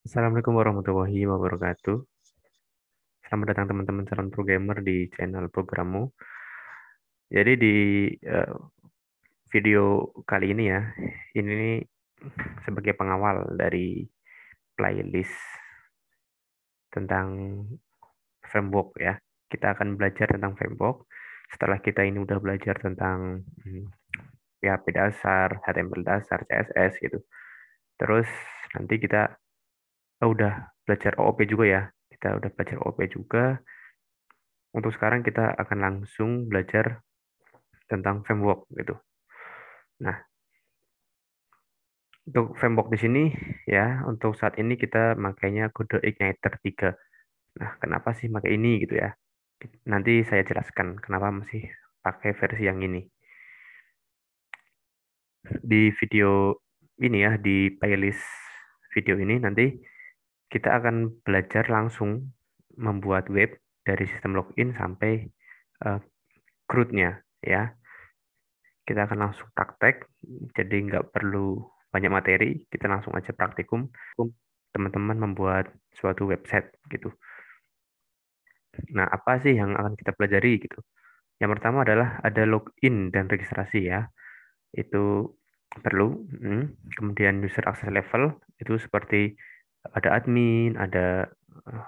Assalamualaikum warahmatullahi wabarakatuh. Selamat datang teman-teman calon programmer di channel programmu. Jadi di eh, video kali ini ya, ini sebagai pengawal dari playlist tentang framework ya. Kita akan belajar tentang framework. Setelah kita ini udah belajar tentang PHP dasar, HTML dasar, CSS gitu. Terus nanti kita udah belajar OOP juga ya. Kita udah belajar OOP juga. Untuk sekarang kita akan langsung belajar tentang framework gitu. Nah, untuk framework di sini ya, untuk saat ini kita makainya kode Igniter 3. Nah, kenapa sih pakai ini gitu ya? Nanti saya jelaskan kenapa masih pakai versi yang ini. Di video ini ya, di playlist video ini nanti kita akan belajar langsung membuat web dari sistem login sampai uh, CRUD-nya ya. Kita akan langsung praktek, jadi nggak perlu banyak materi, kita langsung aja praktikum. Teman-teman membuat suatu website gitu. Nah, apa sih yang akan kita pelajari gitu? Yang pertama adalah ada login dan registrasi ya. Itu perlu. Kemudian user access level itu seperti ada admin, ada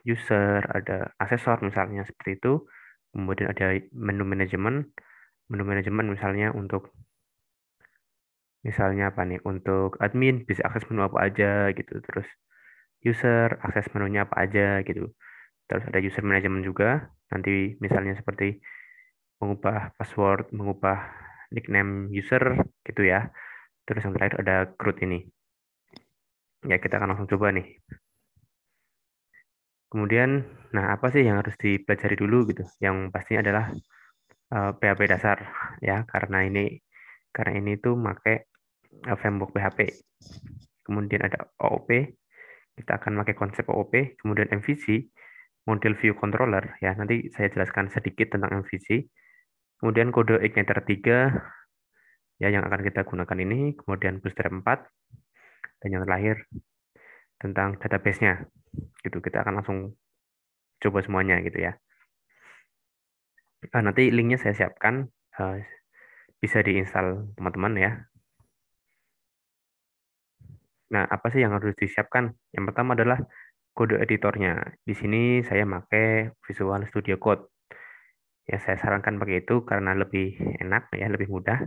user, ada asesor misalnya seperti itu. Kemudian ada menu manajemen. Menu manajemen misalnya apa nih? Untuk admin bisa akses menu apa aja gitu. Terus user akses menunya apa aja gitu. Terus ada user management juga. Nanti misalnya seperti mengubah password, mengubah nickname user gitu ya. Terus yang terakhir ada CRUD ini. Ya, kita akan langsung coba nih. Kemudian, nah apa sih yang harus dipelajari dulu gitu? Yang pasti adalah PHP dasar ya, karena ini tuh pakai framework PHP. Kemudian ada OOP, kita akan pakai konsep OOP, kemudian MVC, model view controller ya. Nanti saya jelaskan sedikit tentang MVC. Kemudian kode Igniter 3 ya yang akan kita gunakan ini, kemudian Bootstrap 4 dan yang terakhir tentang database-nya. Gitu, kita akan langsung coba semuanya gitu ya. Nanti linknya saya siapkan, eh, bisa diinstal teman-teman ya. Nah, apa sih yang harus disiapkan? Yang pertama adalah kode editornya. Di sini saya pakai Visual Studio Code. Ya, saya sarankan pakai itu karena lebih enak ya, lebih mudah.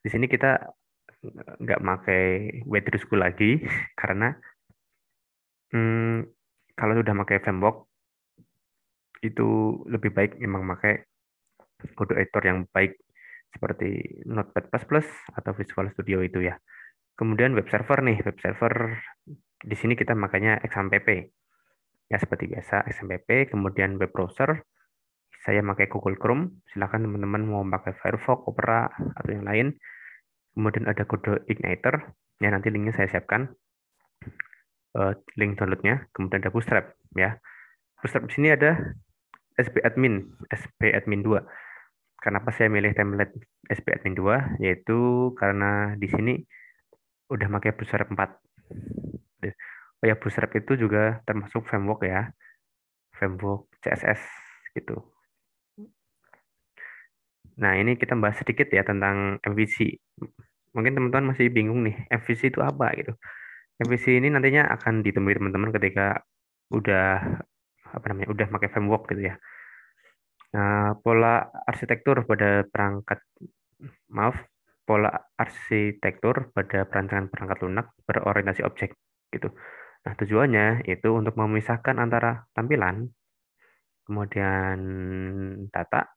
Di sini kita nggak pakai Web3School lagi karena kalau sudah pakai framework itu lebih baik memang pakai kode editor yang baik seperti Notepad++ atau Visual Studio itu ya. Kemudian web server nih, web server di sini kita makanya XAMPP. Ya seperti biasa XAMPP, kemudian web browser saya pakai Google Chrome. Silakan teman-teman mau pakai Firefox, Opera atau yang lain. Kemudian ada kode Igniter. Ya nanti linknya saya siapkan, link downloadnya. Kemudian ada Bootstrap ya. Bootstrap di sini ada SB admin 2. Kenapa saya milih template SB admin 2? Yaitu karena di sini udah pakai Bootstrap 4. Oh ya, Bootstrap itu juga termasuk framework ya, framework CSS gitu. Nah, ini kita bahas sedikit ya tentang MVC. Mungkin teman-teman masih bingung nih, MVC itu apa gitu. MVC ini nantinya akan ditemui teman-teman ketika udah apa namanya, udah pakai framework gitu ya. Nah, maaf, pola arsitektur pada perancangan perangkat lunak berorientasi objek gitu. Nah, tujuannya itu untuk memisahkan antara tampilan, kemudian data,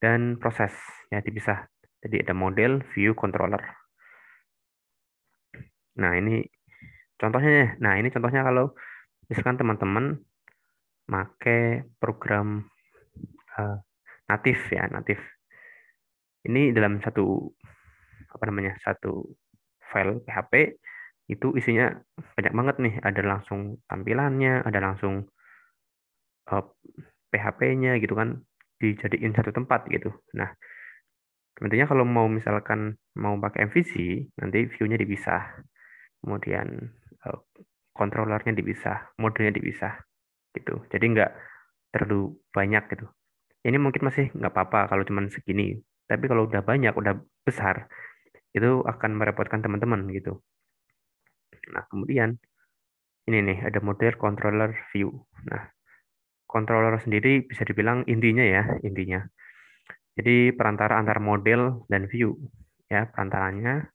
dan proses ya dipisah. Jadi ada model, view, controller. Nah, ini contohnya ya. Nah, ini contohnya kalau misalkan teman-teman make program eh, natif ya, natif. Ini dalam satu apa namanya? Satu file PHP itu isinya banyak banget nih. Ada langsung tampilannya, ada langsung PHP-nya gitu kan dijadiin satu tempat gitu. Nah, nantinya kalau mau misalkan mau pakai MVC, nanti view-nya dipisah. Kemudian eh, controllernya dipisah, modenya dipisah gitu. Jadi nggak terlalu banyak gitu. Ini mungkin masih nggak apa-apa kalau cuman segini. Tapi kalau udah banyak, udah besar, itu akan merepotkan teman-teman gitu. Nah, kemudian ini nih ada model controller view. Nah, controller sendiri bisa dibilang intinya. Jadi perantara antar model dan view ya, perantaranya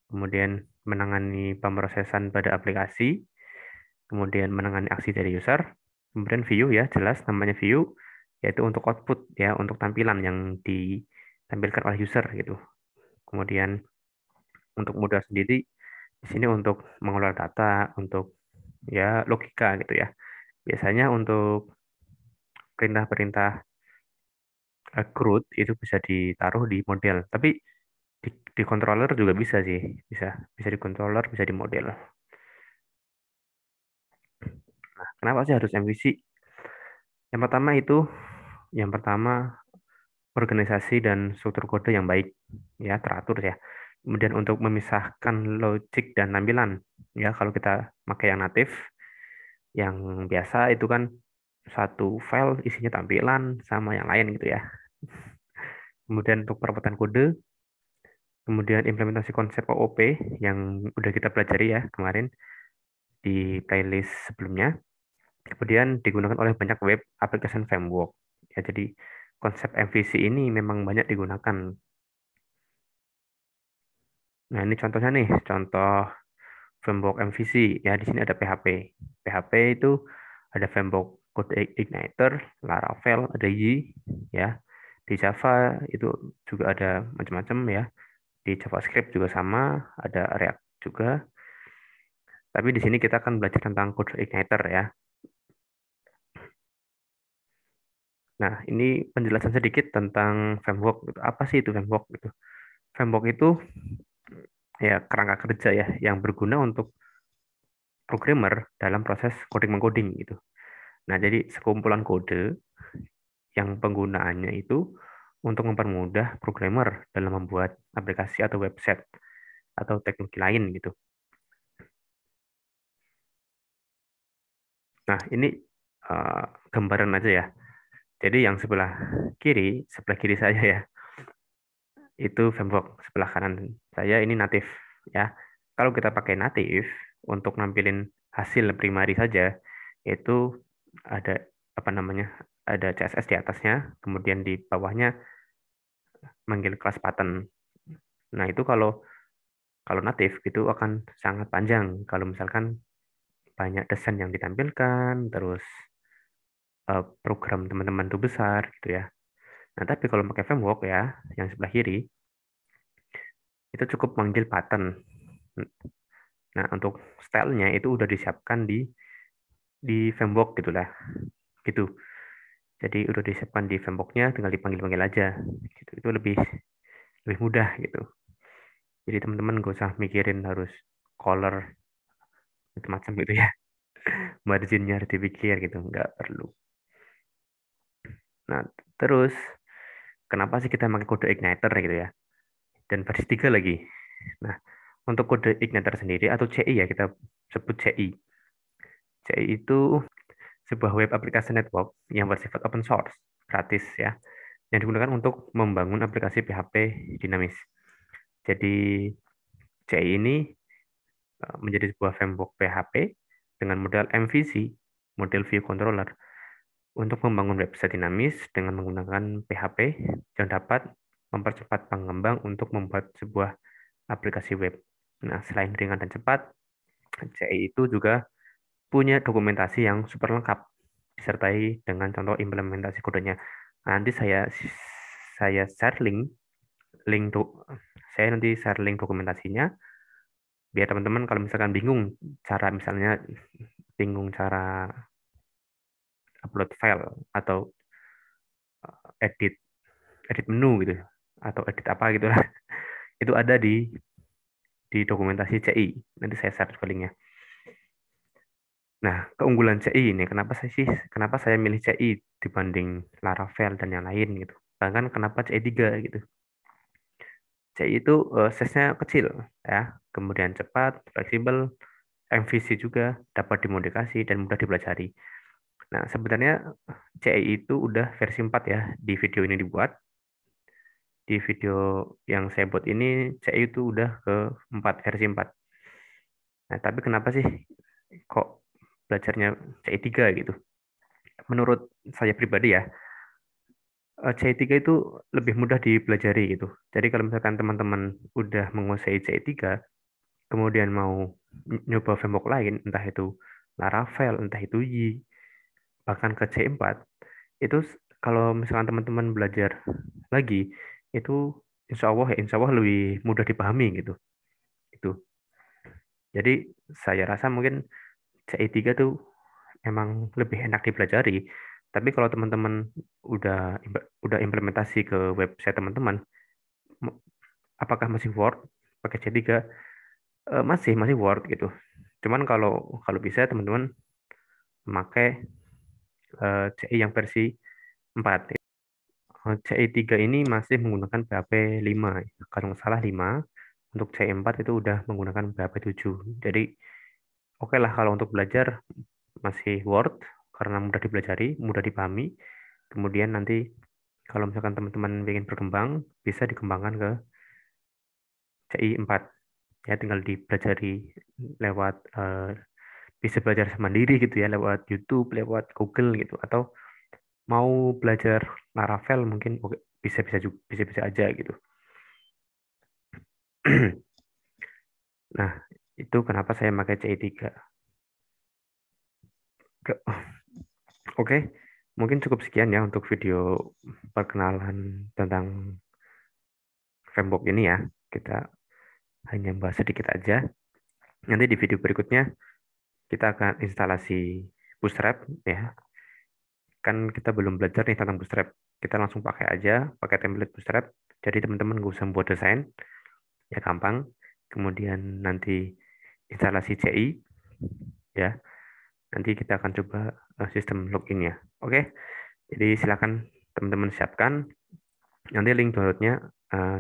kemudian menangani pemrosesan pada aplikasi, kemudian menangani aksi dari user, kemudian view ya, jelas namanya view yaitu untuk output ya, untuk tampilan yang ditampilkan oleh user gitu. Kemudian untuk model sendiri di sini untuk mengelola data, untuk ya logika gitu ya. Biasanya untuk perintah-perintah CRUD itu bisa ditaruh di model, tapi di controller juga bisa sih, bisa bisa di controller, bisa di model. Nah, kenapa sih harus MVC? Yang pertama itu, yang pertama organisasi dan struktur kode yang baik, ya teratur ya. Kemudian untuk memisahkan logik dan tampilan, ya kalau kita pakai yang natif, yang biasa itu kan satu file isinya tampilan sama yang lain gitu ya. Kemudian untuk perawatan kode, kemudian implementasi konsep OOP yang udah kita pelajari ya kemarin di playlist sebelumnya. Kemudian digunakan oleh banyak web application framework. Ya, jadi konsep MVC ini memang banyak digunakan. Nah, ini contohnya nih, contoh framework MVC. Ya, di sini ada PHP. PHP itu ada framework Code Igniter, Laravel, ada Y, ya. Di Java itu juga ada macam-macam ya. Di JavaScript juga sama, ada React juga. Tapi di sini kita akan belajar tentang Code Igniter ya. Nah, ini penjelasan sedikit tentang framework. Apa sih itu framework? Gitu. Framework itu ya kerangka kerja ya yang berguna untuk programmer dalam proses coding mengcoding gitu. Nah, jadi sekumpulan kode yang penggunaannya itu untuk mempermudah programmer dalam membuat aplikasi atau website atau teknologi lain gitu. Nah, ini eh, gambaran aja ya. Jadi yang sebelah kiri saya ya, itu framework, sebelah kanan saya ini native ya. Kalau kita pakai native untuk nampilin hasil primary saja, itu ada apa namanya? Ada CSS di atasnya, kemudian di bawahnya manggil kelas button. Nah, itu kalau kalau native itu akan sangat panjang kalau misalkan banyak desain yang ditampilkan, terus program teman-teman itu besar gitu ya. Nah, tapi kalau pakai framework ya, yang sebelah kiri, itu cukup manggil button. Nah, untuk stylenya itu udah disiapkan di framework gitulah. Gitu. Jadi udah disiapkan di frameworknya, tinggal dipanggil-panggil aja. Gitu. Itu lebih lebih mudah gitu. Jadi teman-teman gak usah mikirin harus color macam-macam gitu ya. Marginnya harus dipikir gitu, nggak perlu. Nah, terus kenapa sih kita pakai kode igniter gitu ya? Dan versi 3 lagi. Nah, untuk kode igniter sendiri atau CI ya, kita sebut CI. CI itu sebuah web application network yang bersifat open source, gratis ya, yang digunakan untuk membangun aplikasi PHP dinamis. Jadi CI ini menjadi sebuah framework PHP dengan model MVC, model view controller, untuk membangun website dinamis dengan menggunakan PHP yang dapat mempercepat pengembang untuk membuat sebuah aplikasi web. Nah, selain ringan dan cepat, CI itu juga punya dokumentasi yang super lengkap disertai dengan contoh implementasi kodenya. Nanti saya share link do, saya nanti share link dokumentasinya biar teman-teman kalau misalkan bingung cara upload file atau edit edit menu gitu atau edit apa gitu lah. Itu ada di dokumentasi CI. Nanti saya share juga linknya. Nah, keunggulan CI ini kenapa saya milih CI dibanding Laravel dan yang lain gitu. Bahkan kenapa CI 3 gitu. CI itu size-nya kecil ya, kemudian cepat, fleksibel, MVC juga, dapat dimodifikasi dan mudah dipelajari. Nah, sebenarnya CI itu udah versi 4 ya di video ini dibuat. Di video yang saya buat ini CI itu udah ke 4 versi 4. Nah, tapi kenapa sih kok belajarnya CI 3 gitu? Menurut saya pribadi ya, CI 3 itu lebih mudah dipelajari gitu. Jadi kalau misalkan teman-teman udah menguasai CI 3, kemudian mau nyoba framework lain, entah itu Laravel, entah itu Yi, bahkan ke C4, itu kalau misalkan teman-teman belajar lagi, itu insya Allah lebih mudah dipahami gitu. Itu. Jadi saya rasa mungkin CI 3 tuh emang lebih enak dipelajari. Tapi kalau teman-teman udah implementasi ke website teman-teman, apakah masih Word pakai C3? Masih Word gitu. Cuman kalau kalau bisa teman-teman memakai CI yang versi 4. CI 3 ini masih menggunakan PHP 5. Kalau nggak salah 5. Untuk CI 4 itu udah menggunakan PHP 7. Jadi oke lah kalau untuk belajar masih Word karena mudah dipelajari, mudah dipahami. Kemudian nanti kalau misalkan teman-teman ingin berkembang, bisa dikembangkan ke CI 4. Ya tinggal dipelajari lewat bisa belajar mandiri gitu ya lewat YouTube, lewat Google gitu atau mau belajar Laravel mungkin oke, bisa-bisa juga bisa-bisa aja gitu. Nah, itu kenapa saya pakai CI 3. Oke, mungkin cukup sekian ya untuk video perkenalan tentang framework ini ya. Kita hanya bahas sedikit aja. Nanti di video berikutnya kita akan instalasi Bootstrap ya. Kan kita belum belajar nih tentang Bootstrap. Kita langsung pakai aja, pakai template Bootstrap. Jadi teman-teman nggak usah buat desain, ya gampang. Kemudian nanti instalasi CI ya. Nanti kita akan coba sistem login ya. Oke, jadi silakan teman-teman siapkan. Nanti link downloadnya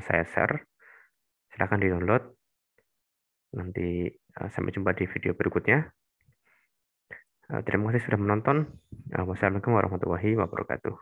saya share. Silakan di-download. Nanti sampai jumpa di video berikutnya. Terima kasih sudah menonton. Wassalamualaikum warahmatullahi wabarakatuh.